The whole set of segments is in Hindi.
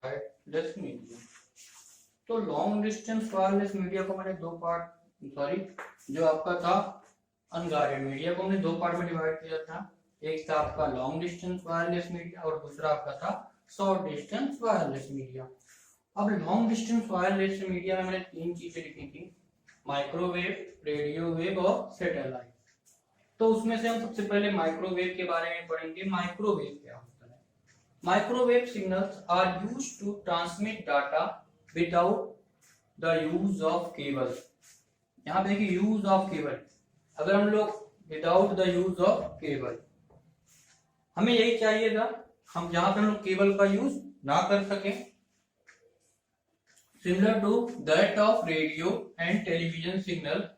Wireless media. तो लॉन्ग डिस्टेंस वायरलेस मीडिया को मैंने दो पार्ट जो आपका था अनगाइडेड मीडिया को हमने दो पार्ट में डिवाइड किया था। एक था आपका लॉन्ग डिस्टेंस वायरलेस मीडिया और दूसरा आपका था शॉर्ट डिस्टेंस वायरलेस मीडिया। अब लॉन्ग डिस्टेंस वायरलेस मीडिया में मैंने तीन चीजें लिखी थी, माइक्रोवेव, रेडियो वेव और सैटेलाइट। तो उसमें से हम सबसे पहले माइक्रोवेव के बारे में पढ़ेंगे। माइक्रोवेव क्या होता है? Microwave signals are used to transmit data without the use of cable. यहाँ पे देखिए यूज ऑफ केबल, अगर हम लोग without the use of cable, हमें यही चाहिए था हम जहां पे हम लोग केबल का यूज ना कर सके, similar to that of radio and television signal.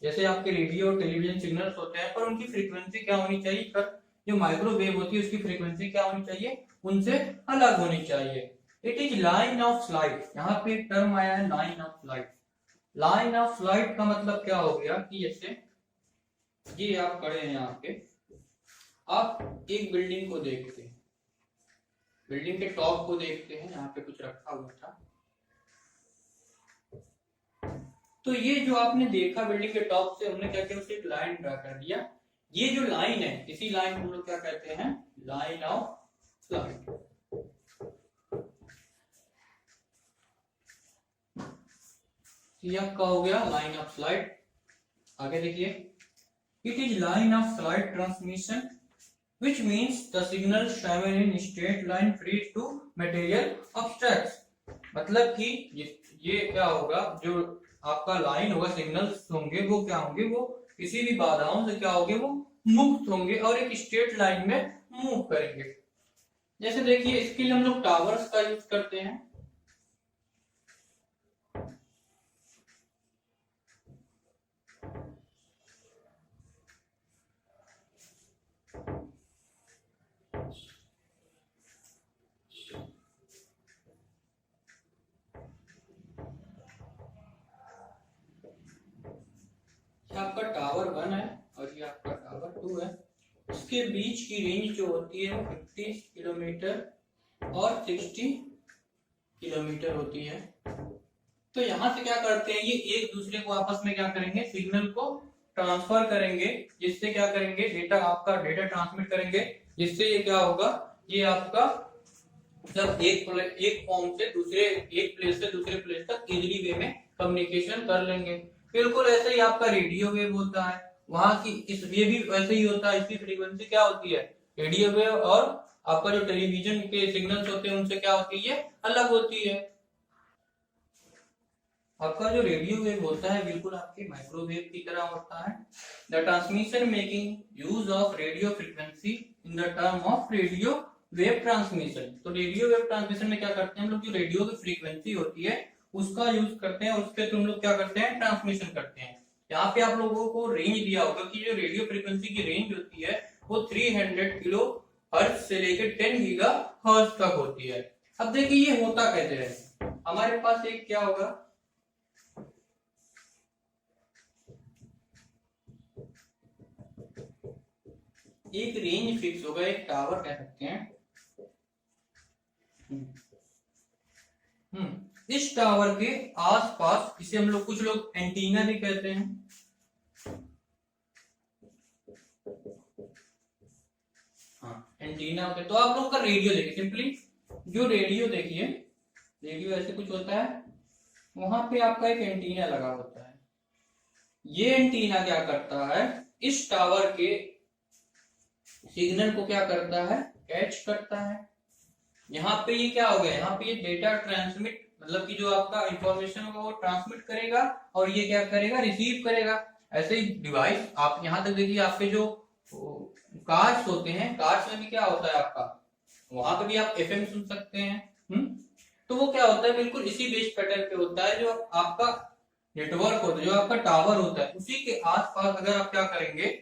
जैसे आपके रेडियो और टेलीविजन सिग्नल्स होते हैं पर उनकी फ्रीक्वेंसी क्या होनी चाहिए, पर जो माइक्रोवेव होती है उसकी फ्रीक्वेंसी क्या होनी चाहिए, उनसे अलग होनी चाहिए। It is line of flight, यहाँ पे एक टर्म आया है line of flight. Line of flight का मतलब क्या हो गया कि जैसे ये आप खड़े हैं यहाँ पे, आप एक बिल्डिंग को देखते हैं, बिल्डिंग के टॉप को देखते हैं, यहाँ पे कुछ रखा हुआ था, तो ये जो आपने देखा बिल्डिंग के टॉप से, हमने क्या किया, उसे एक लाइन ड्रा कर दिया। ये जो लाइन है, इसी लाइन को हम लोग क्या कहते हैं, लाइन ऑफ फ्लाइट। ये आपका हो गया लाइन ऑफ फ्लाइट। आगे देखिए, it is line of flight transmission which means the signal travel in straight line free to material objects। मतलब कि ये क्या होगा, जो आपका लाइन होगा, सिग्नल्स होंगे वो क्या होंगे, वो किसी भी बाधाओं से क्या होंगे, वो मुक्त होंगे और एक स्ट्रेट लाइन में मूव करेंगे। जैसे देखिए इसके लिए हम लोग टावर्स का यूज करते हैं। आपका टावर 1 है और ये आपका टावर 2 है। इसके बीच की रेंज जो होती है वो 50 किलोमीटर और 60 किलोमीटर होती है। तो यहाँ से क्या करते हैं, ये एक दूसरे को आपस में क्या करेंगे, सिग्नल को ट्रांसफर करेंगे, जिससे क्या करेंगे, डेटा आपका डेटा ट्रांसमिट करेंगे, जिससे ये क्या होगा, ये आपका जब एक फॉर्म से दूसरे, एक प्लेस से दूसरे प्लेस तक इजीली वे में कम्युनिकेशन कर लेंगे। बिल्कुल ऐसे ही आपका रेडियो वेव होता है, वहां की इस ये भी वैसे ही होता है। इसकी फ्रीक्वेंसी क्या होती है, रेडियो वेव, और आपका जो टेलीविजन के सिग्नल्स होते हैं उनसे क्या होती है, अलग होती है। आपका जो रेडियो वेव होता है बिल्कुल आपके माइक्रोवेव की तरह होता है। The transmission making use of radio frequency in the term of radio wave transmission. तो रेडियो वेव ट्रांसमिशन में क्या करते हैं हम लोग, जो रेडियो की फ्रीक्वेंसी होती है उसका यूज करते हैं और उसके थ्रू हम लोग क्या करते हैं, ट्रांसमिशन करते हैं। यहाँ पे आप लोगों को रेंज दिया होगा कि जो रेडियो फ्रीक्वेंसी की रेंज होती है वो 300 किलो हर्ट्ज से लेकर 10 गीगा हर्ट्ज तक होती है। अब देखिए ये होता कैसे है, हमारे पास एक क्या होगा, एक रेंज फिक्स होगा, एक टावर कह सकते हैं। इस टावर के आसपास, इसे हम लोग, कुछ लोग एंटीना भी कहते हैं। हाँ एंटीना होते। तो आप लोग का रेडियो देखिए, सिंपली जो रेडियो देखिए, रेडियो ऐसे कुछ होता है, वहां पे आपका एक एंटीना लगा होता है। ये एंटीना क्या करता है, इस टावर के सिग्नल को क्या करता है, कैच करता है। यहाँ पे ये क्या हो गया, यहाँ पे ये डेटा ट्रांसमिट, मतलब कि जो आपका इंफॉर्मेशन होगा वो ट्रांसमिट करेगा और ये क्या करेगा, रिसीव करेगा। ऐसे ही डिवाइस आप यहाँ तक देखिए, आपके जो कार्ड्स होते हैं, कार्ड्स में भी क्या होता है आपका, वहां पे भी आप एफएम सुन सकते हैं। तो वो क्या होता है, बिल्कुल इसी बेस पैटर्न पे होता है। जो आपका नेटवर्क होता है, जो आपका टावर होता है, उसी के आसपास अगर आप क्या करेंगे,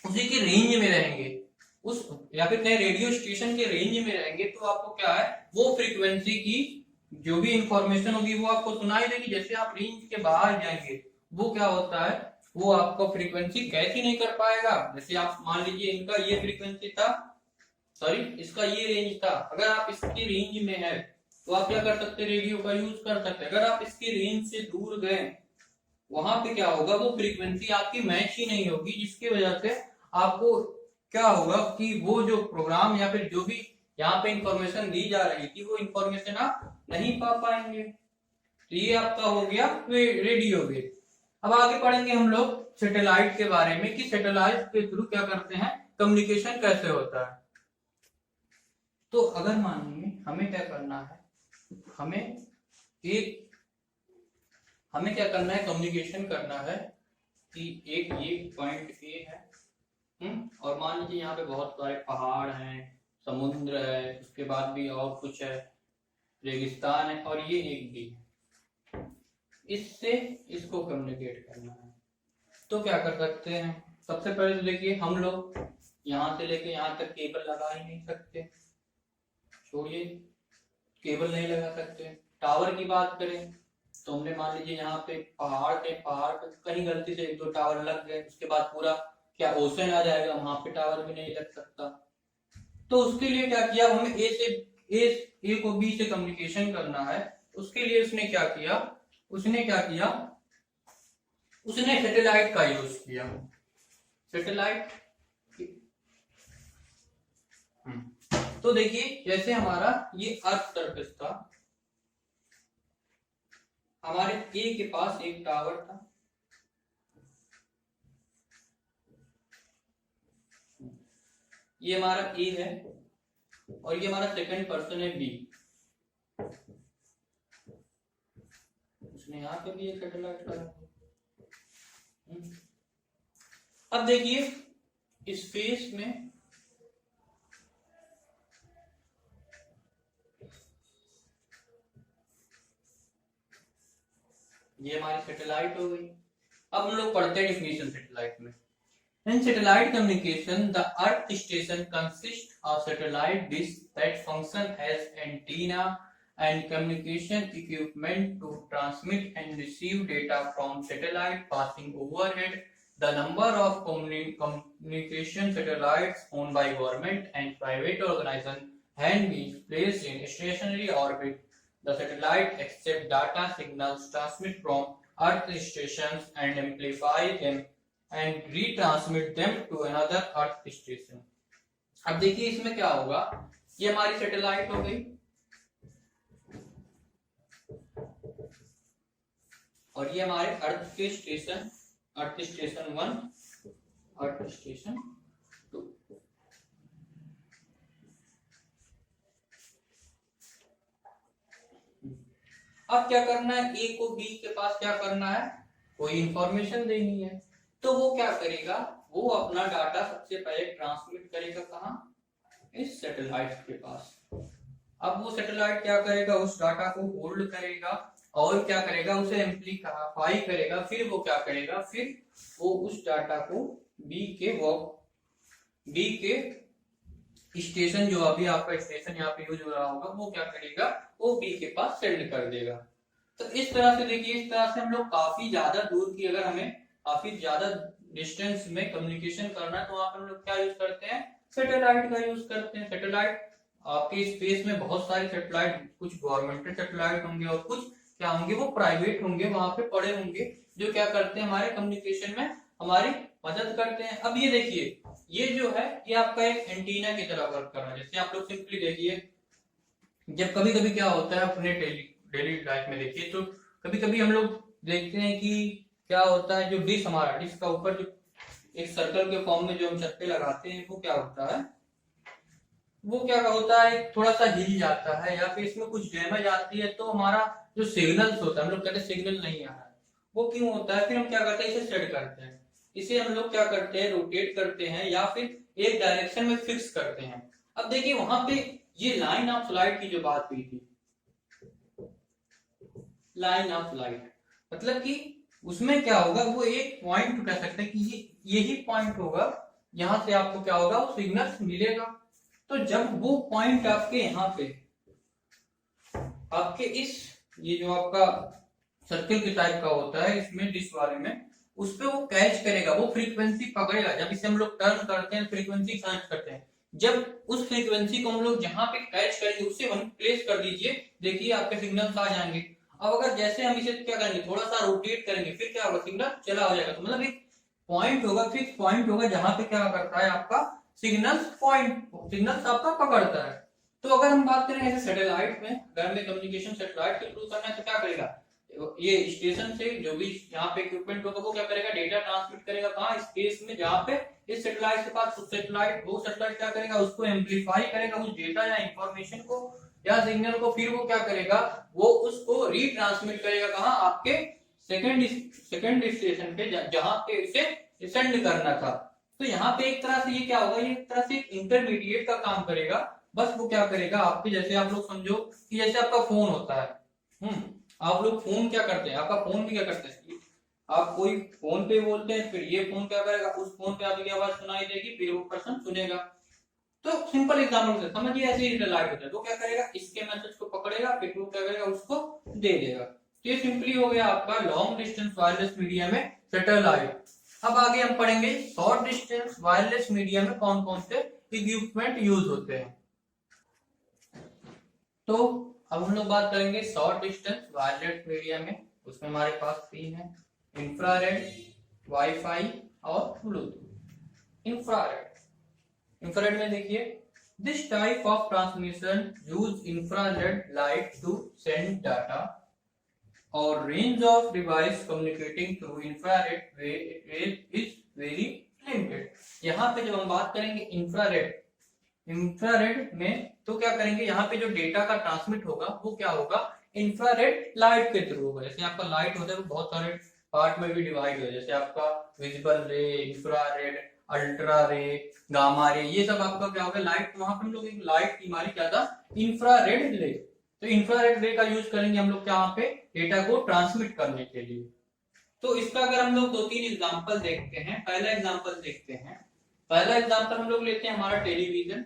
उसी के रेंज में रहेंगे, उस या फिर नए रेडियो स्टेशन के रेंज में रहेंगे, तो आपको क्या है, वो फ्रीक्वेंसी की जो भी इंफॉर्मेशन होगी वो आपको सुनाई देगी। जैसे आप रेंज के बाहर जाएंगे, वो क्या होता है, वो आपको फ्रीक्वेंसी कैच ही नहीं कर पाएगा। जैसे आप मान लीजिए इनका ये फ्रीक्वेंसी था, सॉरी इसका ये रेंज था, अगर आप इसकी रेंज में है तो आप क्या कर सकते हैं, रेडियो का यूज कर सकते हैं। अगर आप इसकी रेंज से दूर गए, वहां पे क्या होगा, वो फ्रीक्वेंसी आपकी मैच ही नहीं होगी, जिसकी वजह से आपको क्या होगा कि वो जो प्रोग्राम या फिर जो भी यहाँ पे इंफॉर्मेशन दी जा रही थी, वो इंफॉर्मेशन आप नहीं पा पाएंगे। तो ये आपका हो गया रेडियो वेव। अब आगे पढ़ेंगे हम लोग सैटेलाइट के बारे में कि सैटेलाइट के थ्रू क्या करते हैं, कम्युनिकेशन कैसे होता है। तो अगर मानिए हमें क्या करना है, हमें क्या करना है, कम्युनिकेशन करना है कि एक ये पॉइंट ए है, और मान लीजिए यहाँ पे बहुत सारे पहाड़ हैं, समुद्र है, उसके बाद भी और कुछ है, रेगिस्तान है, और ये एक बी है, इससे इसको कम्युनिकेट करना है। तो क्या कर सकते हैं, सबसे पहले तो देखिए हम लोग यहाँ से लेके यहाँ तक केबल लगा ही नहीं सकते, छोड़िए केबल नहीं लगा सकते। टावर की बात करें तो हमने मान लीजिए यहाँ पे पहाड़ पे कहीं गलती से 1-2 टावर लग गए, उसके बाद पूरा क्या ओशन आ जाएगा, वहां पे टावर भी नहीं लग सकता। तो उसके लिए क्या किया, हमें ए को बी से कम्युनिकेशन करना है। उसके लिए उसने क्या किया, उसने सैटेलाइट का यूज किया। सैटेलाइट तो देखिए जैसे हमारा ये अर्थ सरफेस था, हमारे ए के पास एक टावर था, ये हमारा ए है, और ये हमारा सेकंड पर्सन है बी। उसने यहाँ पे भी एक सैटेलाइट लगा। अब देखिए इस फेस में ये हमारी सैटेलाइट हो गई। अब हम लोग पढ़ते हैं डिफिनेशन सैटेलाइट में। In satellite communication, the Earth station consists of satellite dish that function as antenna and communication equipment to transmit and receive data from satellite passing overhead. The number of communication satellites owned by government and private organizations can be placed in stationary orbit. The satellite accept data signals transmit from Earth stations and amplify them and retransmit them to another Earth station. अब देखिए इसमें क्या होगा, ये हमारी सैटेलाइट हो गई, और ये हमारे अर्थ के station, earth station 1, earth station 2। अब क्या करना है, ए को बी के पास क्या करना है, कोई इंफॉर्मेशन देनी है। तो वो क्या करेगा, वो अपना डाटा सबसे पहले ट्रांसमिट करेगा कहाँ, इस सैटेलाइट के पास। अब वो सैटेलाइट क्या करेगा, उस डाटा को होल्ड करेगा और क्या करेगा, उसे एम्प्लीफाई करेगा। फिर वो क्या करेगा, फिर वो उस डाटा को बी के स्टेशन, जो अभी आपका स्टेशन यहाँ पे यूज हो रहा होगा, वो क्या करेगा, वो बी के पास सेंड कर देगा। तो इस तरह से देखिए, इस तरह से हम लोग काफी ज्यादा दूर की, अगर हमें काफी ज्यादा डिस्टेंस में कम्युनिकेशन करना है, तो वहां पर हम लोग क्या यूज करते हैं, सैटेलाइट का यूज करते हैं। सैटेलाइट आपके स्पेस में बहुत सारे सैटेलाइट, कुछ गवर्नमेंटल सैटेलाइट होंगे और कुछ क्या होंगे, वो प्राइवेट होंगे, वहां पे पड़े होंगे, जो क्या करते हैं, हमारे कम्युनिकेशन में हमारी मदद करते हैं। अब ये देखिए, ये जो है ये आपका एक एंटीना की तरह वर्क कर रहा है। जैसे आप लोग सिंपली देखिए, जब कभी कभी क्या होता है अपने डेली लाइफ में देखिए, तो कभी कभी हम लोग देखते हैं कि क्या होता है, जो डिश हमारा, डिश का ऊपर जो एक सर्कल के फॉर्म में जो हम छत पे लगाते हैं, वो क्या होता है, वो क्या होता है, थोड़ा सा हिल जाता है या फिर इसमें कुछ डैमेज आती है, तो हमारा जो सिग्नल्स होता है, हम लोग कहते हैं सिग्नल नहीं आ रहा है, वो क्यों होता है, फिर हम क्या करते हैं, इसे सेट करते हैं, इसे हम लोग क्या करते हैं, रोटेट करते हैं या फिर एक डायरेक्शन में फिक्स करते हैं। अब देखिए वहां पे ये लाइन ऑफ लाइट की जो बात हुई थी, लाइन ऑफ लाइट मतलब कि उसमें क्या होगा, वो एक पॉइंट कह सकते हैं कि यही पॉइंट होगा, यहां से आपको क्या होगा, वो सिग्नल मिलेगा। तो जब वो पॉइंट आपके यहाँ पे, आपके इस, ये जो आपका सर्कल के टाइप का होता है इसमें, डिश वाले में, उस पे वो कैच करेगा, वो फ्रीक्वेंसी पकड़ेगा। जब इसे हम लोग टर्न करते हैं, फ्रीक्वेंसी कैच करते हैं, जब उस फ्रीक्वेंसी को हम लोग जहां पे कैच करेंगे उससे वहीं प्लेस कर दीजिए, देखिए आपके सिग्नल्स आ जाएंगे। अब अगर जैसे हम इसे क्या करेंगे, थोड़ा सा रोटेट करेंगे, फिर क्या होगा, सिग्नल चला हो जाएगा। तो मतलब एक पॉइंट होगा, फिक्स पॉइंट होगा जहां पे क्या करता है आपका सिग्नल्स आपका पकड़ता है। तो अगर हम बात करें ऐसे सैटेलाइट में, अगर हमें कम्युनिकेशन सैटेलाइट के थ्रू करना है तो क्या करेगा, ये स्टेशन से जो भी यहाँ पे इक्विपमेंट होगा वो क्या करेगा, डेटा ट्रांसमिट करेगा कहाँ, स्पेस में, जहाँ पे इस सैटेलाइट के पास सैटेलाइट, वो सैटेलाइट क्या करेगा, उसको एम्पलीफाई करेगा उस डेटा या इंफॉर्मेशन को या सिग्नल को, फिर वो क्या करेगा, वो उसको रीट्रांसमिट करेगा कहाँ, आपके सेकंड स्टेशन पे जहाँ पे इसे सेंड करना था। तो यहाँ पे एक तरह से ये क्या होगा, ये एक तरह से इंटरमीडिएट का काम करेगा। बस वो क्या करेगा आपके, जैसे आप लोग समझो कि जैसे आपका फोन होता है, आप लोग फोन क्या करते हैं, आपका फोन भी क्या करते हैं, आप कोई फोन पे बोलते हैं, फिर ये फोन क्या करेगा, उस फोन पे आपकी आवाज सुनाई देगी, फिर वो पर्सन सुनेगा। तो सिंपल एग्जांपल से समझिए, ऐसे ही रिलाइट होता है, वो क्या करेगा, इसके मैसेज को पकड़ेगा, फिर वो क्या करेगा, उसको दे देगा। तो ये सिंपली हो गया आपका लॉन्ग डिस्टेंस वायरलेस मीडिया में सैटेलाइट। अब आगे हम पढ़ेंगे शॉर्ट डिस्टेंस वायरलेस मीडिया में कौन कौन से इक्विपमेंट यूज होते हैं। तो अब हम लोग बात करेंगे शॉर्ट डिस्टेंस वायरलेस मीडिया में, उसमें हमारे पास 3 है, इंफ्रारेड, वाईफाई और ब्लूटूथ। इंफ्रारेड में देखिए, this type of transmission use infrared light to send data और range of device communicating through infrared wave is very limited. यहाँ पे जब हम बात करेंगे इंफ्रारेड में, तो क्या करेंगे, यहाँ पे जो डेटा का ट्रांसमिट होगा वो क्या होगा, इंफ्रारेड लाइट के थ्रू होगा। जैसे आपका लाइट होता है वो बहुत सारे पार्ट में भी डिवाइड हो, जैसे आपका विजिबल रे, इंफ्रारेड, अल्ट्रा रे, गामा रे, ये सब आपका क्या होगा लाइट। वहां पर हम लोग एक लाइट की हमारी क्या था, इंफ्रारेड रे। तो इंफ्रारेड रे का यूज करेंगे हम लोग यहाँ पे डेटा को ट्रांसमिट करने के लिए। तो इसका अगर हम लोग 2-3 एग्जांपल देखते हैं, पहला एग्जांपल देखते हैं। पहला एग्जांपल हम लोग लेते हैं हमारा टेलीविजन।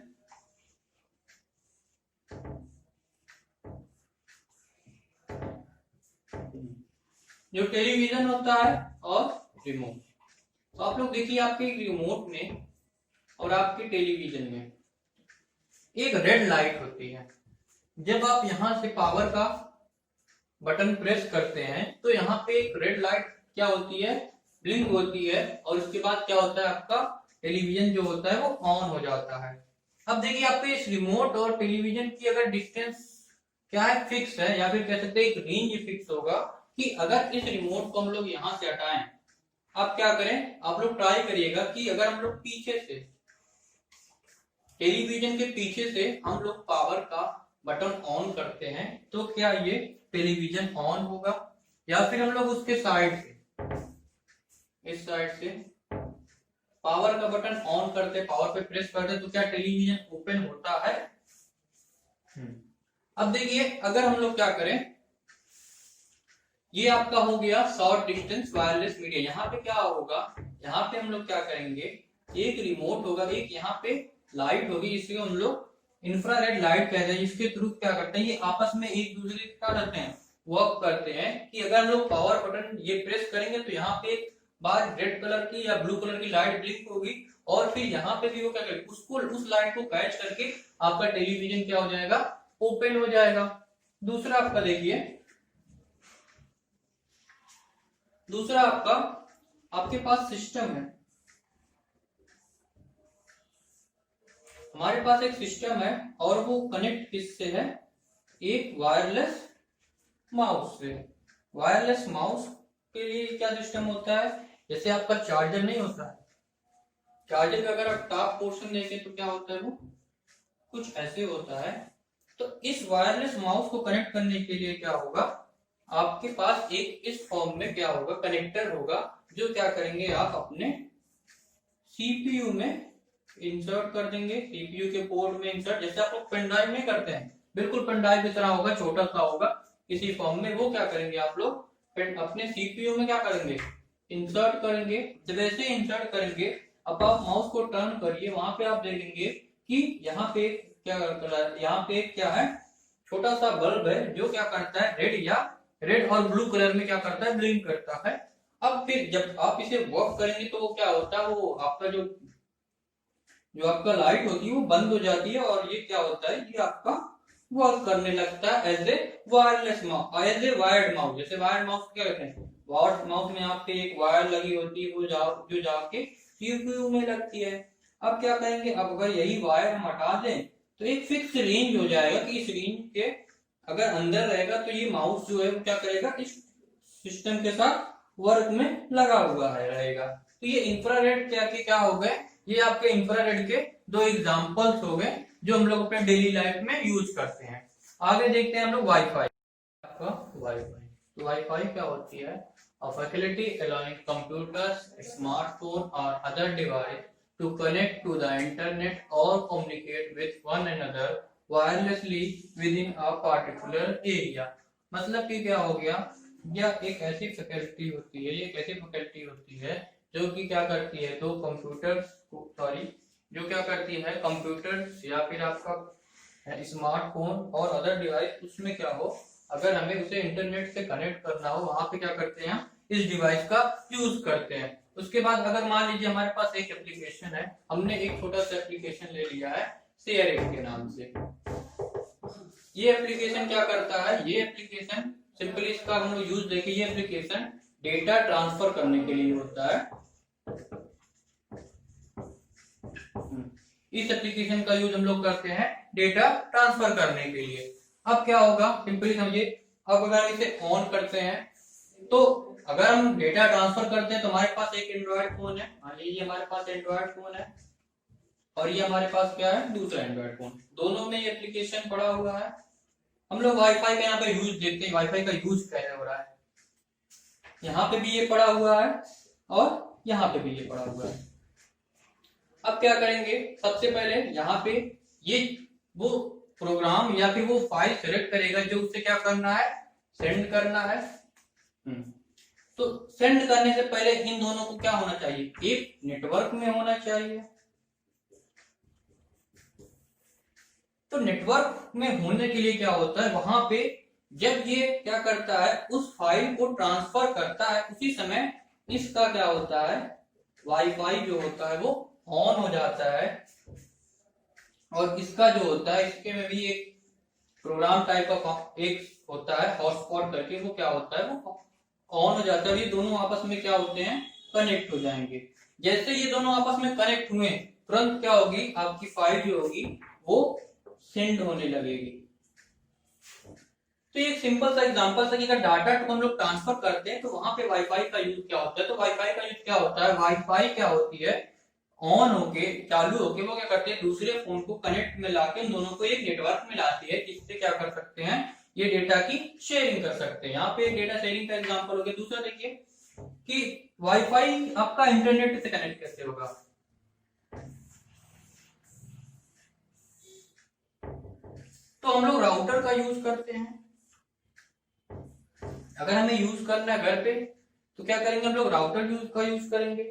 जो टेलीविजन होता है और रिमोट, तो आप लोग देखिए आपके रिमोट में और आपके टेलीविजन में एक रेड लाइट होती है। जब आप यहां से पावर का बटन प्रेस करते हैं तो यहाँ पे एक रेड लाइट क्या होती है, ब्लिंक होती है, और उसके बाद क्या होता है, आपका टेलीविजन जो होता है वो ऑन हो जाता है। अब देखिए आपके इस रिमोट और टेलीविजन की अगर डिस्टेंस क्या है, फिक्स है, या फिर कह सकते हैं एक रेंज फिक्स होगा कि अगर इस रिमोट को हम लोग यहां से हटाएं, आप क्या करें, आप लोग ट्राई करिएगा कि अगर हम लोग पीछे से, टेलीविजन के पीछे से हम लोग पावर का बटन ऑन करते हैं तो क्या ये टेलीविजन ऑन होगा, या फिर हम लोग उसके साइड से, इस साइड से पावर का बटन ऑन करते, पावर पे प्रेस करते तो क्या टेलीविजन ओपन होता है। अब देखिए अगर हम लोग क्या करें, ये आपका हो गया शॉर्ट डिस्टेंस वायरलेस मीडिया। यहाँ पे क्या होगा, यहाँ पे हम लोग क्या करेंगे, एक रिमोट होगा, एक यहाँ पे लाइट होगी, इसको हम लोग इंफ्रारेड लाइट कहते हैं। इसके थ्रू क्या करते हैं, ये आपस में एक दूसरे के क्या करते हैं, वर्क करते हैं कि अगर हम लोग पावर बटन ये प्रेस करेंगे तो यहाँ पे एक बार रेड कलर की या ब्लू कलर की लाइट ब्लिंक होगी, और फिर यहाँ पे भी वो क्या करेगा, उसको उस लाइट को कैच करके आपका टेलीविजन क्या हो जाएगा, ओपन हो जाएगा। दूसरा आपका देखिए, दूसरा आपका, आपके पास सिस्टम है, हमारे पास एक सिस्टम है और वो कनेक्ट किससे है, एक वायरलेस माउस से। वायरलेस माउस के लिए क्या सिस्टम होता है, जैसे आपका चार्जर नहीं होता है, चार्जर का अगर आप टॉप पोर्शन देखें तो क्या होता है, वो कुछ ऐसे होता है। तो इस वायरलेस माउस को कनेक्ट करने के लिए क्या होगा, आपके पास एक इस फॉर्म में क्या होगा, कनेक्टर होगा, जो क्या करेंगे आप अपने सीपीयू में इंसर्ट कर देंगे, सीपीयू के पोर्ट में इंसर्ट, जैसे आप लोग पेन ड्राइव में करते हैं, बिल्कुल पेन ड्राइव की तरह होगा, छोटा सा होगा इसी फॉर्म में। वो क्या करेंगे आप लोग अपने सीपीयू में क्या करेंगे, इंसर्ट करेंगे। जब वैसे इंसर्ट करेंगे, अब आप माउस को टर्न करिए, वहां पे आप देखेंगे कि यहाँ पे क्या, यहाँ पे क्या है, छोटा सा बल्ब है जो क्या करता है, रेड और ब्लू कलर में क्या करता है, ब्लिंक करता है। अब फिर जब आप इसे वर्क करेंगे तो वो क्या होता है, वो आपका जो जो आपका लाइट होती है वो बंद हो जाती है और ये क्या होता है, ये आपका वर्क करने लगता है as a wireless mouse, as a wired mouse. जैसे वायर्ड माउस क्या कहते हैं, वायर्ड माउस में आपके एक वायर लगी होती है, वो जो जाके सीपीयू में लगती है। अब क्या करेंगे, अब अगर यही वायर हम हटा दें तो एक फिक्स रेंज हो जाएगा कि इस रेंज के अगर अंदर रहेगा तो ये माउस जो है वो क्या करेगा, इस सिस्टम के साथ वर्क में लगा हुआ है रहेगा। तो ये इंफ्रारेड क्या हो गए, ये आपके इंफ्रारेड के दो एग्जांपल्स हो गए जो हम लोग अपने डेली लाइफ में यूज करते हैं। आगे देखते हैं हम लोग वाईफाई। आपका वाईफाई, तो वाईफाई क्या होती है, a facility allowing computers, smartphone or other device to connect to the internet or communicate with one another wirelessly within a particular area। मतलब कि क्या हो गया, यह एक ऐसी फैकल्टी होती है, ये एक ऐसी फैकल्टी होती है जो कि क्या करती है, दो कंप्यूटर्स जो क्या करती है, कंप्यूटर्स या फिर आपका स्मार्टफोन और अदर डिवाइस, उसमें क्या हो, अगर हमें उसे इंटरनेट से कनेक्ट करना हो, वहां पे क्या करते हैं, इस डिवाइस का यूज करते हैं। उसके बाद अगर मान लीजिए हमारे पास एक एप्लीकेशन है, हमने एक छोटा सा एप्लीकेशन ले लिया है शेयरिंग के नाम से। ये एप्लीकेशन क्या करता है, ये एप्लीकेशन सिंपली इसका हम लोग यूज देखें, ये एप्लीकेशन डेटा ट्रांसफर करने के लिए होता है। इस एप्लीकेशन का यूज हम लोग करते हैं डेटा ट्रांसफर करने के लिए। अब क्या होगा, सिंपली समझिए, अब अगर हम इसे ऑन करते हैं तो अगर हम डेटा ट्रांसफर करते हैं तो हमारे पास एक एंड्रॉइड फोन है, मान लीजिए हमारे पास एंड्रॉइड फोन है और ये हमारे पास क्या है, दूसरा एंड्रॉइड फोन, दोनों में ये एप्लीकेशन पड़ा हुआ है। हम लोग वाईफाई का यहाँ पे यूज देखते हैं, वाईफाई का यूज कैसे हो रहा है, यहाँ पे भी ये पड़ा हुआ है और यहाँ पे भी ये पड़ा हुआ है। अब क्या करेंगे, सबसे पहले यहाँ पे ये वो प्रोग्राम या फिर वो फाइल सेलेक्ट करेगा जो उससे क्या करना है, सेंड करना है। तो सेंड करने से पहले इन दोनों को क्या होना चाहिए, एक नेटवर्क में होना चाहिए। तो नेटवर्क में होने के लिए क्या होता है, वहां पे जब ये क्या करता है, उस फाइल को ट्रांसफर करता है, उसी समय इसका क्या होता है, वाईफाई जो होता है वो ऑन हो जाता है। और इसका जो होता है, इसके में भी एक प्रोग्राम टाइप का एक होता है हॉटस्पॉट करके, वो क्या होता है, वो ऑन हो जाता है। ये दोनों आपस में क्या होते हैं, कनेक्ट हो जाएंगे। जैसे ये दोनों आपस में कनेक्ट हुए, तुरंत क्या होगी, आपकी फाइल जो होगी वो सेंड होने लगेगी। तो एक सिंपल सा एग्जांपल था कि अगर डाटा को हम लोग ट्रांसफर करते हैं तो वहां पे वाईफाई का यूज क्या होता है। तो वाईफाई का यूज क्या होता है, वाईफाई क्या होती है, ऑन होके चालू होके वो क्या करते हैं, दूसरे फोन को कनेक्ट में लाके इन दोनों को एक नेटवर्क में लाती है, जिससे क्या कर सकते हैं, ये डेटा की शेयरिंग कर सकते हैं। यहाँ पे डेटा शेयरिंग का एग्जांपल हो गया। दूसरा देखिए कि वाईफाई आपका इंटरनेट से कनेक्ट कैसे होगा। तो हम लोग राउटर का यूज करते हैं। अगर हमें यूज करना है घर पे तो क्या करेंगे, हम लोग राउटर का यूज करेंगे।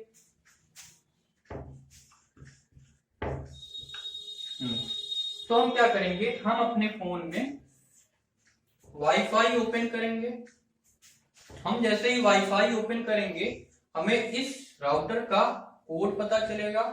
तो हम क्या करेंगे, हम अपने फोन में वाईफाई ओपन करेंगे। हम जैसे ही वाईफाई ओपन करेंगे हमें इस राउटर का कोड पता चलेगा।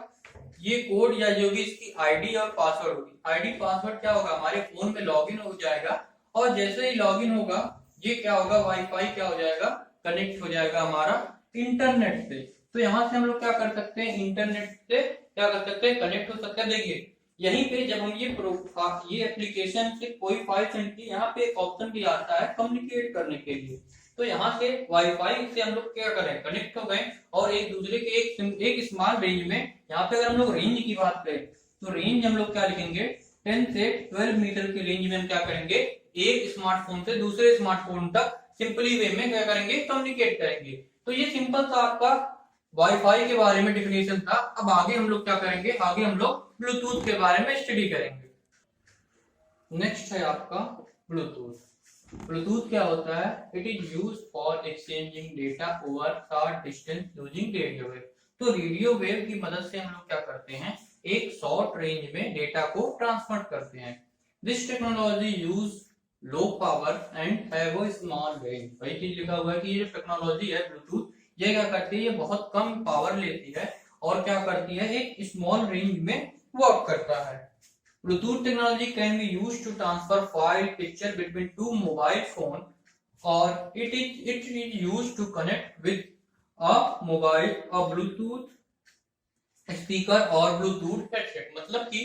ये कोड या जो भी इसकी आईडी और पासवर्ड होगी, आईडी पासवर्ड क्या होगा, हमारे फोन में लॉगिन हो जाएगा। और जैसे ही लॉगिन होगा ये क्या होगा, वाईफाई क्या हो जाएगा, कनेक्ट हो जाएगा हमारा इंटरनेट से। तो यहाँ से हम लोग क्या कर सकते हैं, इंटरनेट से क्या कर सकते हैं, कनेक्ट हो सकते हैं। देखिए यहीं पे जब हम ये एप्लीकेशन से कोई फाइल सेंड की, यहाँ पे एक ऑप्शन भी आता है कम्युनिकेट करने के लिए। तो यहाँ से वाईफाई से हम लोग क्या करें, कनेक्ट हो गए और एक दूसरे के एक स्मॉल रेंज में। यहाँ पे अगर हम लोग रेंज की बात करें तो रेंज हम लोग क्या लिखेंगे, 10 से 12 मीटर की रेंज में हम क्या करेंगे, एक स्मार्टफोन से दूसरे स्मार्टफोन तक सिंपली वे में क्या करेंगे, कम्युनिकेट करेंगे। तो ये सिंपल सा आपका वाईफाई के बारे में डिफिनेशन था। अब आगे हम लोग क्या करेंगे, आगे हम लोग ब्लूटूथ के बारे में स्टडी करेंगे। नेक्स्ट है आपका ब्लूटूथ। ब्लूटूथ क्या होता है, it is use for exchanging data over short distance using radio wave. तो रेडियो वेव की मदद से हम लोग क्या करते हैं, एक शॉर्ट रेंज में डेटा को ट्रांसफर करते हैं। This technology use low power and have a small range. वही चीज लिखा हुआ है कि ये जो टेक्नोलॉजी है ब्लूटूथ, ये क्या करती है, ये बहुत कम पावर लेती है और क्या करती है, एक स्मॉल रेंज में वर्क करता है। Bluetooth technology can be used to transfer file picture between two mobile phone और it is used to connect with a mobile a Bluetooth speaker और ब्लूटूथ हेडसेट। मतलब कि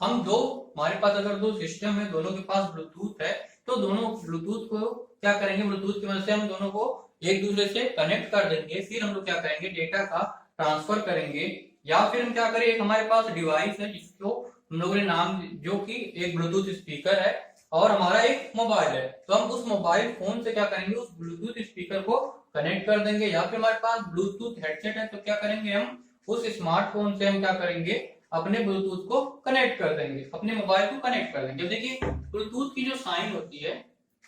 हम दो, हमारे पास अगर दो सिस्टम है, दोनों के पास ब्लूटूथ है, तो दोनों ब्लूटूथ को क्या करेंगे, ब्लूटूथ की मदद से हम दोनों को एक दूसरे से कनेक्ट कर देंगे। फिर हम लोग क्या करेंगे, डेटा का ट्रांसफर करेंगे। या फिर हम क्या करें, एक हमारे पास डिवाइस है जिसको हम लोगों ने नाम, जो कि एक ब्लूटूथ स्पीकर है और हमारा एक मोबाइल है, तो हम उस मोबाइल फोन से क्या करेंगे, उस ब्लूटूथ स्पीकर को कनेक्ट कर देंगे। या फिर हमारे पास ब्लूटूथ हेडसेट है, तो क्या करेंगे, हम उस स्मार्टफोन से हम क्या करेंगे, अपने ब्लूटूथ को कनेक्ट कर देंगे, अपने मोबाइल को कनेक्ट कर देंगे। देखिए ब्लूटूथ की जो साइन होती है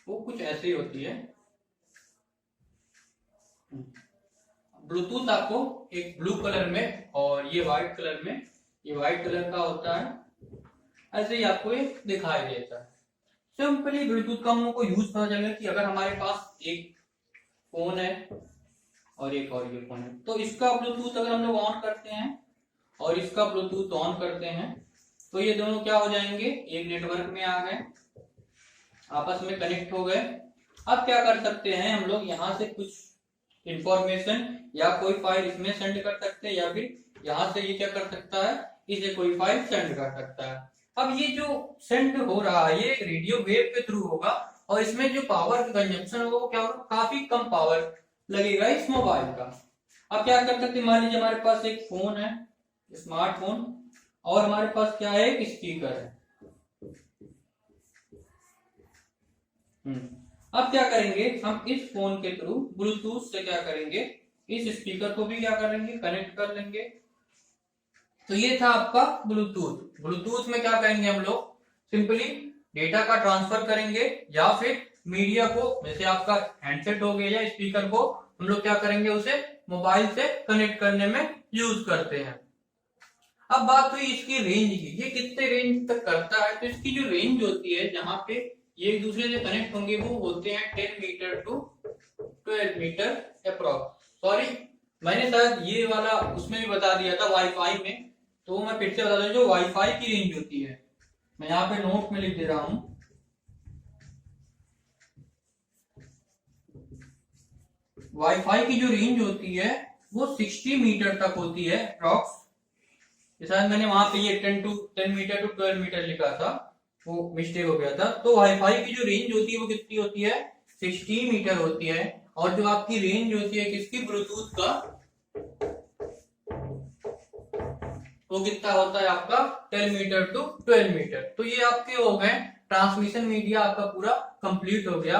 वो कुछ ऐसे ही होती है। ब्लूटूथ आपको एक ब्लू कलर में और ये व्हाइट कलर में, ये व्हाइट कलर का होता है, ऐसे ही आपको ये दिखाई देता है। सिंपली ब्लूटूथ का हम लोग को यूज पता चलेगा कि अगर हमारे पास एक फोन है और एक और ये फोन है, तो इसका ब्लूटूथ अगर हम लोग ऑन करते हैं और इसका ब्लूटूथ ऑन करते हैं, तो ये दोनों क्या हो जाएंगे, एक नेटवर्क में आ गए, आपस में कनेक्ट हो गए। अब क्या कर सकते हैं हम लोग, यहाँ से कुछ इंफॉर्मेशन या कोई फाइल इसमें सेंड कर सकते हैं, या फिर यहाँ से ये क्या कर सकता है, इसे कोई फाइल सेंड कर सकता है। अब ये जो सेंड हो रहा है ये रेडियो वेव के थ्रू होगा और इसमें जो पावर कंजप्शन होगा वो क्या होगा, काफी कम पावर लगेगा इस मोबाइल का। अब क्या कर सकते हैं, मान लीजिए हमारे पास एक फोन है, स्मार्टफोन, और हमारे पास क्या है, एक स्पीकर है। अब क्या करेंगे, हम इस फोन के थ्रू ब्लूटूथ से क्या करेंगे, इस स्पीकर को भी क्या करेंगे, कनेक्ट कर लेंगे। तो ये था आपका ब्लूटूथ। ब्लूटूथ में क्या करेंगे हम लोग, सिंपली डेटा का ट्रांसफर करेंगे या फिर मीडिया को, जैसे आपका हैंडसेट हो गया या स्पीकर को, हम लोग क्या करेंगे, उसे मोबाइल से कनेक्ट करने में यूज करते हैं। अब बात हुई इसकी रेंज की, ये कितने रेंज तक करता है। तो इसकी जो रेंज होती है, जहां पे ये एक दूसरे से कनेक्ट होंगे, वो होते हैं 10 metre to 12 metre approx. Sorry, मैंने शायद ये वाला उसमें भी बता दिया था वाईफाई में, तो मैं फिर से बता दूं, जो वाईफाई की रेंज होती है, मैं यहाँ पे नोट में लिख दे रहा हूं, वाईफाई की जो रेंज होती है वो 60 मीटर तक होती है अप्रॉक्स। शायद मैंने वहां पे ये 10 मीटर टू 12 मीटर लिखा था, वो मिस्टेक हो गया था। तो वाईफाई की जो रेंज होती है वो कितनी होती है, 60 मीटर होती है। और जो आपकी रेंज होती है किसकी, ब्लूटूथ का, वो कितना होता है आपका, 10 मीटर टू 12 मीटर। तो ये आपके हो गए ट्रांसमिशन मीडिया, आपका पूरा कंप्लीट हो गया।